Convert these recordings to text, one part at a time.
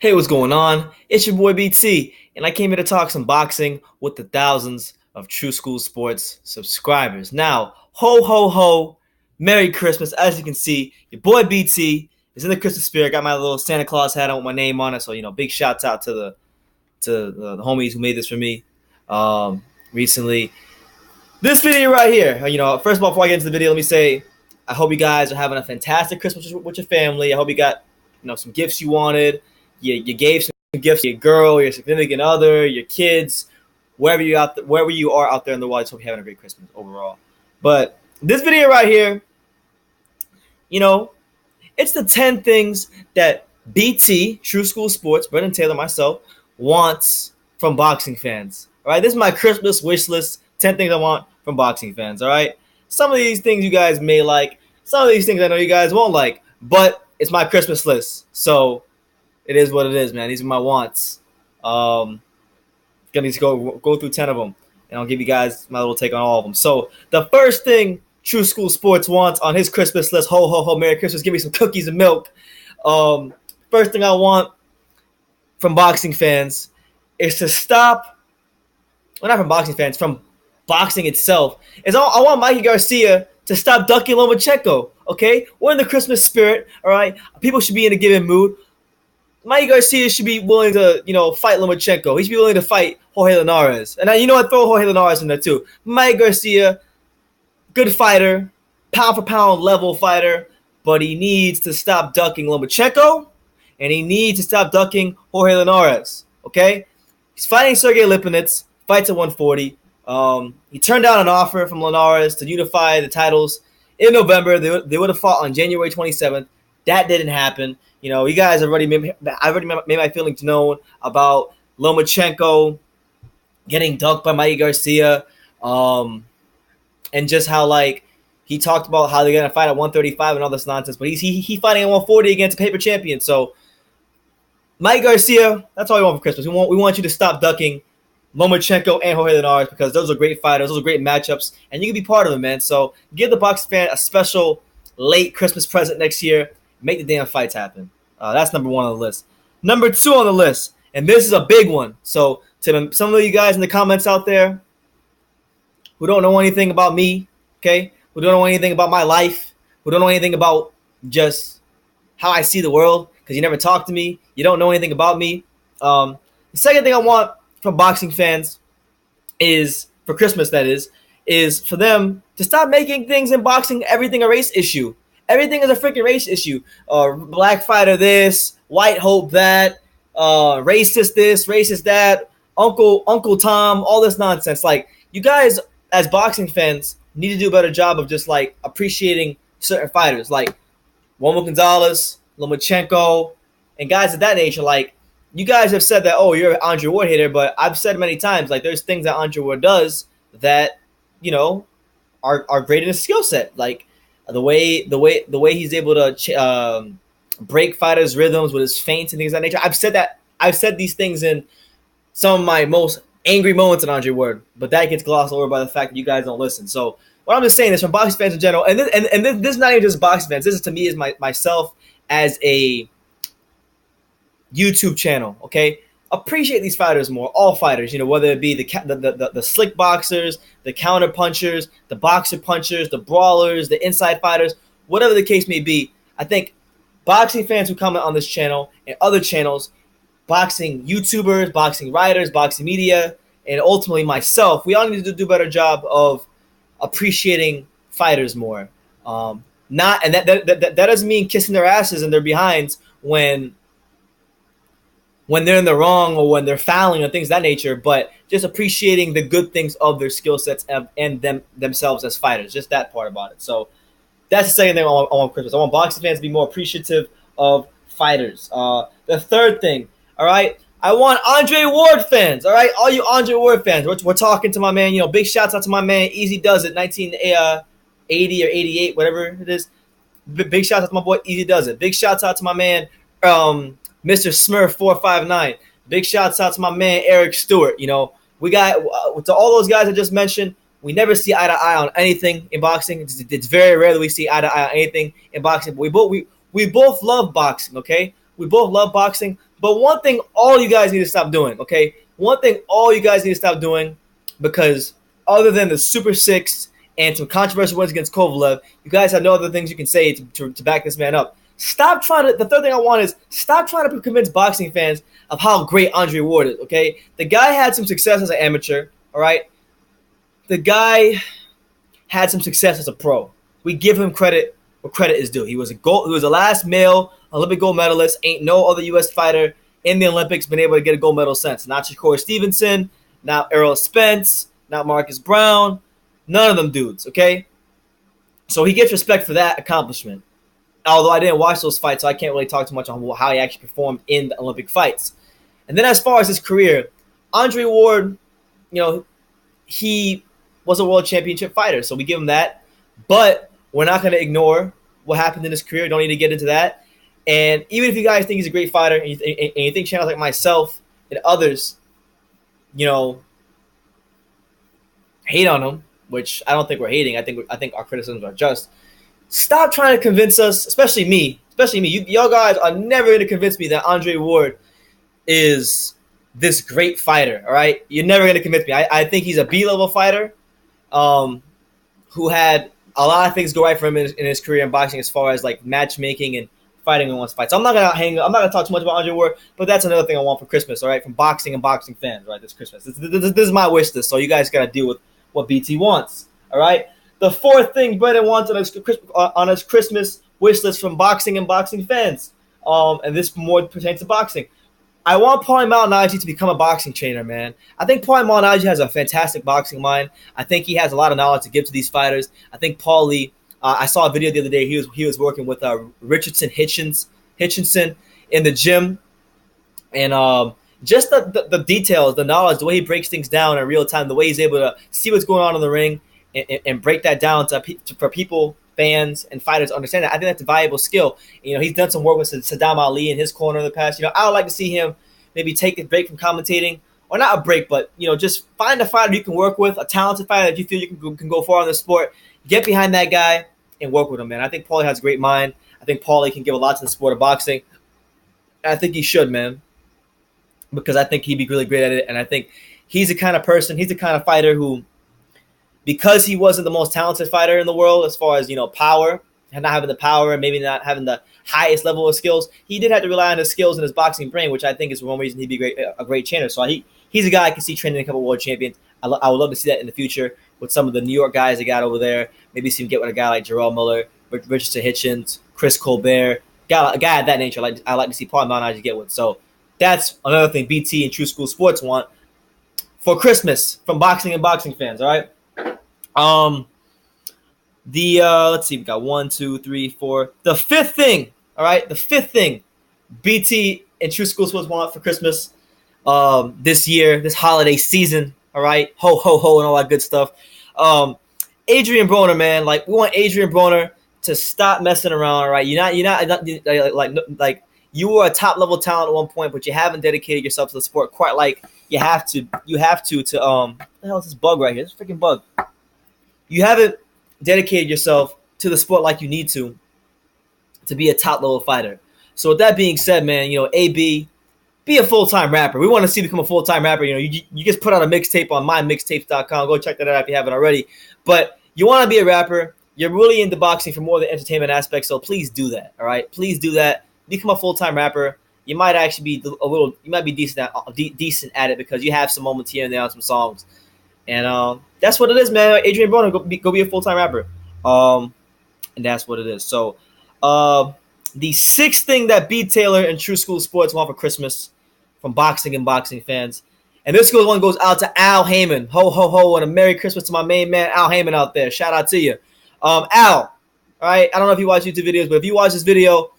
Hey, what's going on? It's your boy BT, and I came here to talk some boxing with the thousands of True School Sports subscribers. Now, ho ho ho, Merry Christmas. As you can see, your boy BT is in the Christmas spirit. Got my little Santa Claus hat on with my name on it, so big shouts out to the homies who made this for me recently. This video right here, first of all, before I get into the video, let me say I hope you guys are having a fantastic Christmas with your family. I hope you got some gifts you wanted. You gave some gifts to your girl, your significant other, your kids, wherever you are out there in the world. I just hope you're having a great Christmas overall. But this video right here, it's the 10 things that BT, True School Sports, Brendan Taylor, myself, wants from boxing fans. All right, this is my Christmas wish list. 10 things I want from boxing fans. All right, some of these things you guys may like. Some of these things I know you guys won't like. But it's my Christmas list, so it is what it is, man. These are my wants. Gonna need to go through 10 of them, and I'll give you guys my little take on all of them. So the first thing True School Sports wants on his Christmas list, ho ho ho, Merry Christmas, give me some cookies and milk. First thing I want from boxing fans is to stop. Well, not from boxing fans, from boxing itself. I want Mikey Garcia to stop ducking Lomachenko. Okay, we're in the Christmas spirit. All right, people should be in a given mood. Mikey Garcia should be willing to, fight Lomachenko. He should be willing to fight Jorge Linares. And I throw Jorge Linares in there too. Mikey Garcia, good fighter, pound for pound level fighter, but he needs to stop ducking Lomachenko, and he needs to stop ducking Jorge Linares. Okay, he's fighting Sergey Lipinets, fights at 140. He turned down an offer from Linares to unify the titles in November. They would have fought on January 27th. That didn't happen. You guys I've already made my feelings known about Lomachenko getting dunked by Mikey Garcia, and just how he talked about how they're gonna fight at 135 and all this nonsense. But he's fighting at 140 against a paper champion. So Mikey Garcia, that's all we want for Christmas. We want you to stop ducking Lomachenko and Jorge Linares, because those are great fighters, those are great matchups, and you can be part of them, man. So give the boxing fan a special late Christmas present next year. Make the damn fights happen. That's number one on the list. Number two on the list, and this is a big one. So to some of you guys in the comments out there who don't know anything about me, okay, who don't know anything about my life, who don't know anything about just how I see the world, because you never talk to me, you don't know anything about me. The second thing I want from boxing fans is, for Christmas that is for them to stop making things in boxing everything a race issue. Everything is a freaking race issue. Black fighter this, white hope that, racist this, racist that, Uncle Tom, all this nonsense. You guys as boxing fans need to do a better job of just appreciating certain fighters, like Romo Gonzalez, Lomachenko, and guys of that nature. You guys have said that, oh, you're an Andre Ward hater, but I've said many times, there's things that Andre Ward does that, are great in his skill set. The way he's able to break fighters' rhythms with his feints and things of that nature. I've said these things in some of my most angry moments in Andre Ward, but that gets glossed over by the fact that you guys don't listen. So what I'm just saying is, from boxing fans in general, and this is not even just boxing fans. This is, to me, is myself as a YouTube channel. Okay, appreciate these fighters more. All fighters, whether it be the slick boxers, the counter punchers, the boxer punchers, the brawlers, the inside fighters, whatever the case may be. I think boxing fans who comment on this channel and other channels, boxing YouTubers, boxing writers, boxing media, and ultimately myself, we all need to do a better job of appreciating fighters more. That doesn't mean kissing their asses and their behinds when they're in the wrong or when they're fouling or things of that nature, but just appreciating the good things of their skill sets and themselves as fighters. Just that part about it. So that's the second thing I want Christmas. I want boxing fans to be more appreciative of fighters. The third thing, all right, I want Andre Ward fans, all right, all you Andre Ward fans. We're talking to my man, big shouts out to my man, Easy Does It, 1980 or 88, whatever it is. Big shouts out to my boy, Easy Does It. Big shouts out to my man, Mr. Smurf 459. Big shouts out to my man Eric Stewart. We got to all those guys I just mentioned. We never see eye to eye on anything in boxing. It's very rare that we see eye to eye on anything in boxing. But we both love boxing. Okay, we both love boxing, But one thing all you guys need to stop doing, okay? One thing all you guys need to stop doing, because other than the Super Six and some controversial wins against Kovalev, you guys have no other things you can say to back this man up. Stop trying to. The third thing I want is stop trying to convince boxing fans of how great Andre Ward is. Okay, the guy had some success as an amateur. All right, the guy had some success as a pro. We give him credit where credit is due. He was the last male Olympic gold medalist. Ain't no other U.S. fighter in the Olympics been able to get a gold medal since. Not Shakur Stevenson, not Errol Spence, not Marcus Brown. None of them dudes. Okay, so he gets respect for that accomplishment. Although I didn't watch those fights, so I can't really talk too much on how he actually performed in the Olympic fights. And then as far as his career, Andre Ward, he was a world championship fighter, so we give him that. But we're not going to ignore what happened in his career. Don't need to get into that. And even if you guys think he's a great fighter, and you think channels like myself and others, hate on him, which I don't think we're hating. I think our criticisms are just. Stop trying to convince us, especially me. Y'all guys are never going to convince me that Andre Ward is this great fighter, all right? You're never going to convince me. I think he's a B-level fighter who had a lot of things go right for him in his career in boxing as far as, like, matchmaking and fighting in one's fights. So I'm not going to talk too much about Andre Ward, but that's another thing I want for Christmas, all right, from boxing and boxing fans, right, this Christmas. This is my wish list, so you guys got to deal with what BT wants, all right? The fourth thing Brendan wants on his Christmas wish list from boxing and boxing fans, and this more pertains to boxing. I want Paulie Malignaggi to become a boxing trainer, man. I think Paulie Malignaggi has a fantastic boxing mind. I think he has a lot of knowledge to give to these fighters. I think Paulie, I saw a video the other day. He was working with Richardson Hitchinson in the gym, and just the details, the knowledge, the way he breaks things down in real time, the way he's able to see what's going on in the ring. And break that down for people, fans, and fighters to understand that. I think that's a valuable skill. He's done some work with Saddam Ali in his corner in the past. I would like to see him maybe take a break from commentating, or not a break, but just find a fighter you can work with, a talented fighter that you feel you can go far in the sport. Get behind that guy and work with him, man. I think Paulie has a great mind. I think Paulie can give a lot to the sport of boxing. And I think he should, man, because I think he'd be really great at it. And I think he's the kind of person, he's the kind of fighter who, because he wasn't the most talented fighter in the world as far as, power, and not having the power and maybe not having the highest level of skills, he did have to rely on his skills and his boxing brain, which I think is one reason he'd be a great trainer. So he's a guy I can see training a couple world champions. I would love to see that in the future with some of the New York guys they got over there. Maybe see him get with a guy like Jarrell Miller, Richardson Hitchens, Chris Colbert, a guy of that nature. I like to see Paulie Malignaggi get with. So that's another thing BT and True School Sports want for Christmas from boxing and boxing fans, all right? Let's see, we got 1, 2, 3, 4. The fifth thing, all right, BT and True School Sports want for Christmas this year, this holiday season, all right, ho ho ho and all that good stuff. Adrian Broner, man, like we want Adrian Broner to stop messing around, all right? You're not like you were a top level talent at one point, but you haven't dedicated yourself to the sport quite like you have to. You have to what the hell is this bug right here? This freaking bug. You haven't dedicated yourself to the sport like you need to be a top-level fighter. So with that being said, man, AB, be a full-time rapper. We want to see you become a full-time rapper. You just put out a mixtape on mymixtapes.com. Go check that out if you haven't already. But you want to be a rapper. You're really into boxing for more of the entertainment aspect, so please do that, all right? Please do that. Become a full-time rapper. You might actually be decent at it because you have some moments here and there on some songs. And that's what it is, man. Adrian Broner, go be a full-time rapper. And that's what it is. So the sixth thing that B. Taylor and True School Sports want for Christmas from boxing and boxing fans. And this one goes out to Al Heyman. Ho, ho, ho, and a Merry Christmas to my main man, Al Heyman out there. Shout out to you. Al, all right? I don't know if you watch YouTube videos, but if you watch this video,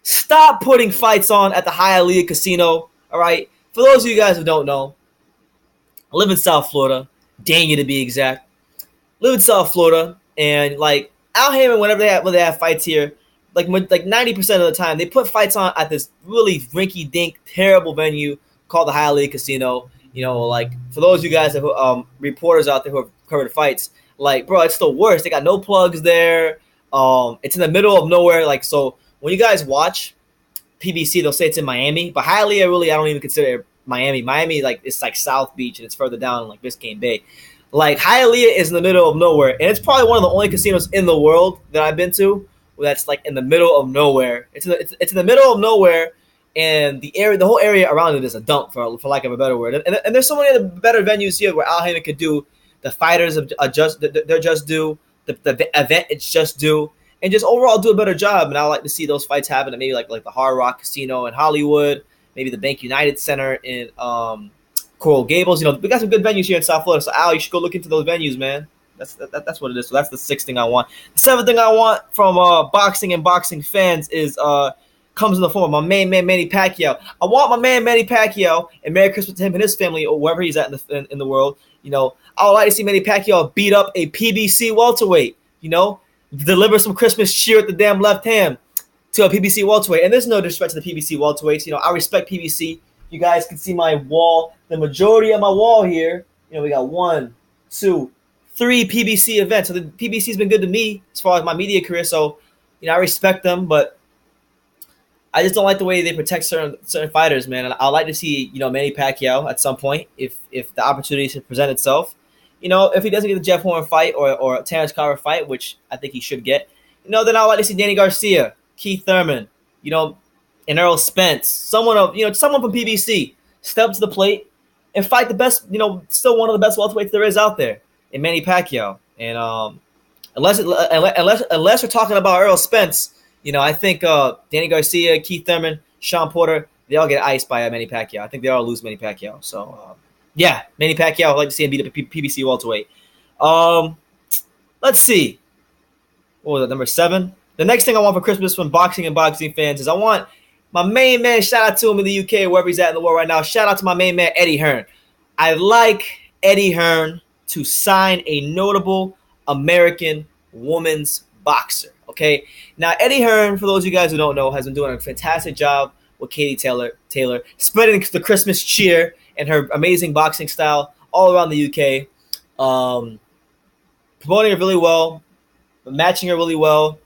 stop putting fights on at the Hialeah Casino, all right? For those of you guys who don't know, I live in South Florida, Dania to be exact. Live in South Florida, and like Al Heyman, whenever they have fights here, like 90% of the time, they put fights on at this really rinky-dink, terrible venue called the Hialeah Casino. Like for those of you guys who reporters out there who have covered fights, like bro, it's the worst. They got no plugs there. It's in the middle of nowhere. Like so, when you guys watch PBC, they'll say it's in Miami, but Hialeah really I don't even consider it Miami. Miami like it's like South Beach and it's further down like Biscayne Bay. Like Hialeah is in the middle of nowhere, and it's probably one of the only casinos in the world that I've been to that's like in the middle of nowhere. It's in the middle of nowhere, and the whole area around it is a dump for lack of a better word. And there's so many other better venues here where Al Haymon could do the fighters adjust they're just due, the event it's just due, and just overall do a better job. And I like to see those fights happen at maybe like the Hard Rock Casino in Hollywood, maybe the Bank United Center in Coral Gables. We got some good venues here in South Florida. So Al, you should go look into those venues, man. That's what it is. So that's the sixth thing I want. The seventh thing I want from boxing and boxing fans is comes in the form of my main man Manny Pacquiao. I want my man Manny Pacquiao, and Merry Christmas to him and his family or wherever he's at in the world. I would like to see Manny Pacquiao beat up a PBC welterweight. Deliver some Christmas cheer at the damn left hand to a PBC welterweight. And there's no disrespect to the PBC welterweights. I respect PBC. You guys can see my wall. The majority of my wall here, we got 1, 2, 3 PBC events. So the PBC's been good to me as far as my media career. So, I respect them, but I just don't like the way they protect certain fighters, man. And I'd like to see, Manny Pacquiao at some point if the opportunity should present itself. If he doesn't get the Jeff Horn fight or Terrence Crawford fight, which I think he should get, then I'd like to see Danny Garcia, Keith Thurman, and Errol Spence, someone from PBC, step up to the plate and fight the best, still one of the best welterweights there is out there, in Manny Pacquiao. And unless we're talking about Errol Spence, I think Danny Garcia, Keith Thurman, Sean Porter, they all get iced by Manny Pacquiao. I think they all lose Manny Pacquiao. So, yeah, Manny Pacquiao, I'd like to see him beat up a PBC welterweight. Let's see. What was that, number 7? The next thing I want for Christmas from boxing and boxing fans is I want my main man, shout out to him in the UK, wherever he's at in the world right now. Shout out to my main man, Eddie Hearn. I'd like Eddie Hearn to sign a notable American woman's boxer, okay? Now, Eddie Hearn, for those of you guys who don't know, has been doing a fantastic job with Katie Taylor, spreading the Christmas cheer and her amazing boxing style all around the UK, promoting her really well, matching her really well,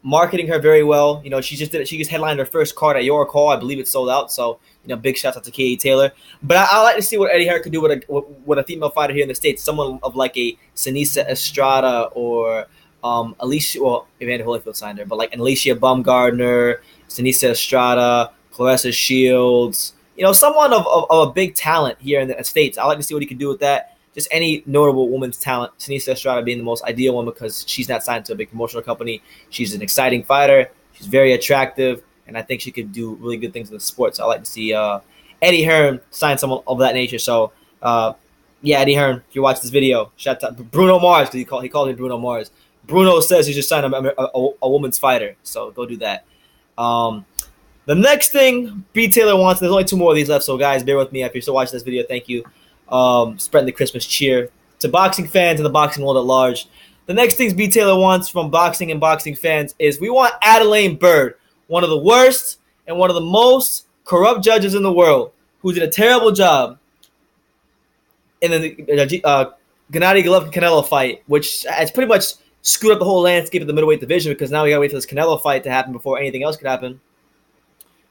marketing her very well. She just headlined her first card at York Hall. I believe it's sold out. So, big shout out to Katie Taylor. But I like to see what Eddie Hearn could do with a female fighter here in the States, someone of like a Sinisa Estrada or Alicia. Well, Evander Holyfield signed her, but like Alicia Baumgardner, Sinisa Estrada, Clarissa Shields. Someone of a big talent here in the States. I like to see what he can do with that. Just any notable woman's talent. Sinisa Estrada being the most ideal one because she's not signed to a big promotional company. She's an exciting fighter. She's very attractive, and I think she could do really good things in the sport. So I like to see Eddie Hearn sign someone of that nature. So, Eddie Hearn, if you watch this video, shout out to Bruno Mars because he called me Bruno Mars. Bruno says he should sign a woman's fighter. So go do that. The next thing B. Taylor wants, there's only 2 more of these left, so guys, bear with me. If you're still watching this video, thank you. Spreading the Christmas cheer to boxing fans and the boxing world at large. The next things B. Taylor wants from boxing and boxing fans is we want Adelaine Bird, one of the worst and one of the most corrupt judges in the world, who did a terrible job in the Gennady Golovkin-Canelo fight, which has pretty much screwed up the whole landscape of the middleweight division because now we got to wait for this Canelo fight to happen before anything else could happen.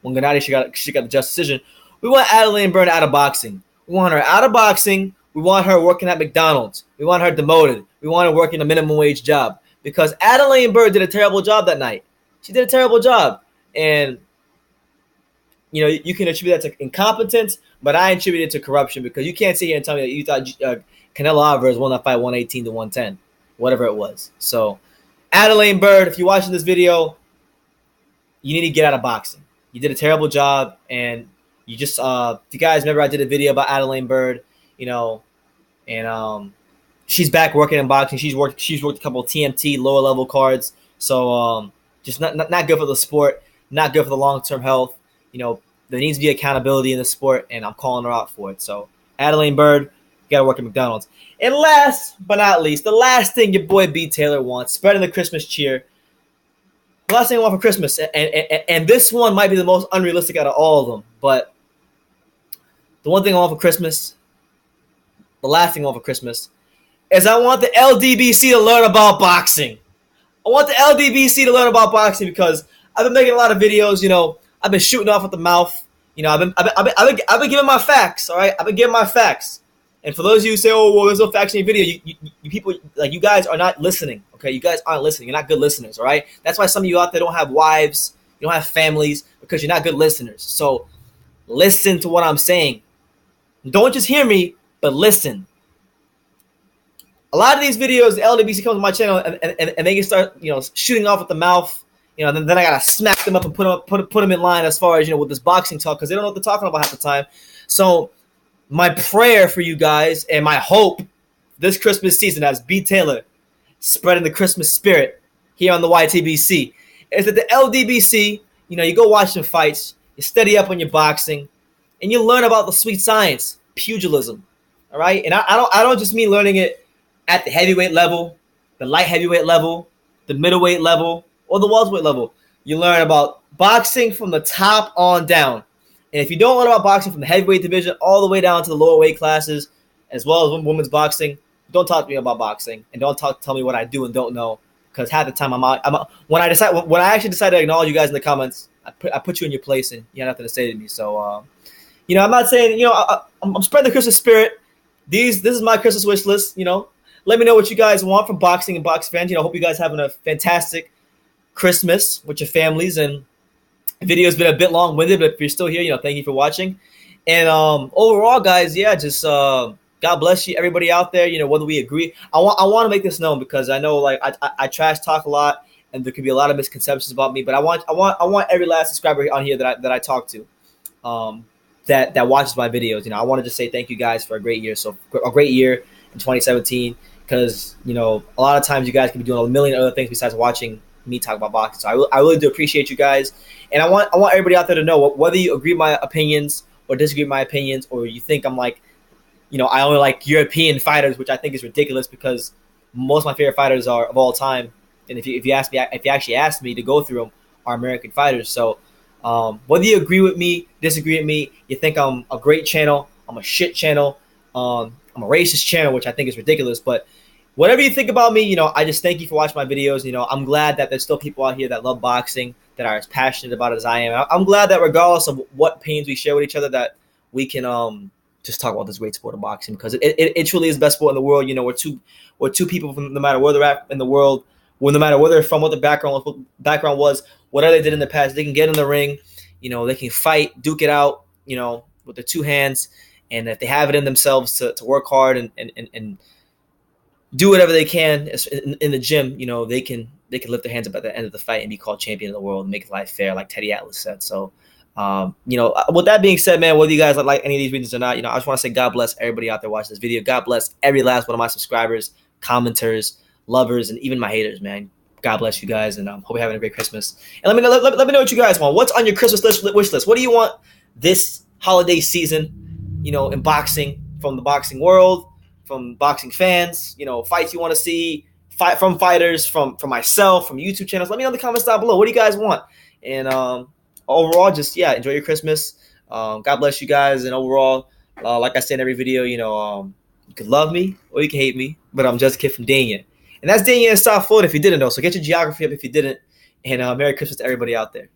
When Gennady should got the just decision. We want Adelaine Bird out of boxing. We want her out of boxing. We want her working at McDonald's. We want her demoted. We want her working a minimum wage job because Adelaine Bird did a terrible job that night. She did a terrible job. And, you can attribute that to incompetence, but I attribute it to corruption because you can't sit here and tell me that you thought Canelo Alvarez won that fight 118 to 110, whatever it was. So, Adelaine Bird, if you're watching this video, you need to get out of boxing. You did a terrible job, and you just if you guys remember, I did a video about Adelaine Bird, and she's back working in boxing. She's worked a couple of TMT lower level cards, so just not good for the sport, not good for the long term health. There needs to be accountability in the sport, and I'm calling her out for it. So Adelaine Bird, you gotta work at McDonald's. And last but not least, the last thing your boy B. Taylor wants, spreading the Christmas cheer. The last thing I want for Christmas, and this one might be the most unrealistic out of all of them, but the one thing I want for Christmas, the last thing I want for Christmas, is I want the LDBC to learn about boxing. I want the LDBC to learn about boxing because I've been making a lot of videos, I've been shooting off with the mouth. I've been giving my facts. All right, I've been giving my facts. And for those of you who say, "Oh, well, there's no facts in your video," you people, like, you guys are not listening. Okay, you guys aren't listening. You're not good listeners. All right, that's why some of you out there don't have wives, you don't have families, because you're not good listeners. So listen to what I'm saying. Don't just hear me, but listen. A lot of these videos, the LDBC comes to my channel and they can start, shooting off with the mouth. Then I gotta smack them up and put them in line as far as, with this boxing talk, because they don't know what they're talking about half the time. So my prayer for you guys and my hope this Christmas season, as B. Taylor spreading the Christmas spirit here on the YTBC, is that the LDBC, you go watch some fights, you steady up on your boxing, and you learn about the sweet science, pugilism. All right, and I don't just mean learning it at the heavyweight level, the light heavyweight level, the middleweight level, or the welterweight level. You learn about boxing from the top on down. And if you don't learn about boxing from the heavyweight division all the way down to the lower weight classes, as well as women's boxing, don't talk to me about boxing, and don't tell me what I do and don't know, because half the time I'm out. When I actually decide to acknowledge you guys in the comments, I put you in your place, and you have nothing to say to me. So I'm not saying, I'm spreading the Christmas spirit. This is my Christmas wish list. Let me know what you guys want from boxing and boxing fans. Hope you guys having a fantastic Christmas with your families. And the video's been a bit long-winded, but if you're still here, thank you for watching. And overall, guys, just God bless you, everybody out there. Whether we agree, I want to make this known, because I know, like, I trash talk a lot, and there could be a lot of misconceptions about me. But I want every last subscriber on here that I talk to, that watches my videos. I wanted to say thank you guys for a great year. So a great year in 2017, because a lot of times you guys can be doing a million other things besides watching me talk about boxing. So I really do appreciate you guys, and I want everybody out there to know, whether you agree with my opinions or disagree with my opinions, or you think I'm like, I only like European fighters, which I think is ridiculous, because most of my favorite fighters are of all time, and if you actually ask me to go through them, are American fighters. So whether you agree with me, disagree with me, you think I'm a great channel, I'm a shit channel, I'm a racist channel, which I think is ridiculous, but whatever you think about me, I just thank you for watching my videos. I'm glad that there's still people out here that love boxing, that are as passionate about it as I am. I'm glad that regardless of what opinions we share with each other, that we can just talk about this great sport of boxing, because it truly is the best sport in the world. We're two people from, no matter where they're at in the world, no matter where they're from, what the background was, whatever they did in the past, they can get in the ring, they can fight, duke it out, with their two hands, and if they have it in themselves to work hard and do whatever they can in the gym, they can lift their hands up at the end of the fight and be called champion of the world and make life fair, like Teddy Atlas said. So, with that being said, man, whether you guys like any of these videos or not, I just want to say God bless everybody out there watching this video. God bless every last one of my subscribers, commenters, lovers, and even my haters, man. God bless you guys, and hope you're having a great Christmas. And let me know what you guys want. What's on your Christmas wish list? What do you want this holiday season, in boxing, from the boxing world, from boxing fans, fights you want to see, from fighters, from myself, from YouTube channels. Let me know in the comments down below. What do you guys want? And overall, just, enjoy your Christmas. God bless you guys. And overall, like I said in every video, you can love me or you can hate me, but I'm just a kid from Dania. And that's Dania in South Florida, if you didn't know. So get your geography up if you didn't. And Merry Christmas to everybody out there.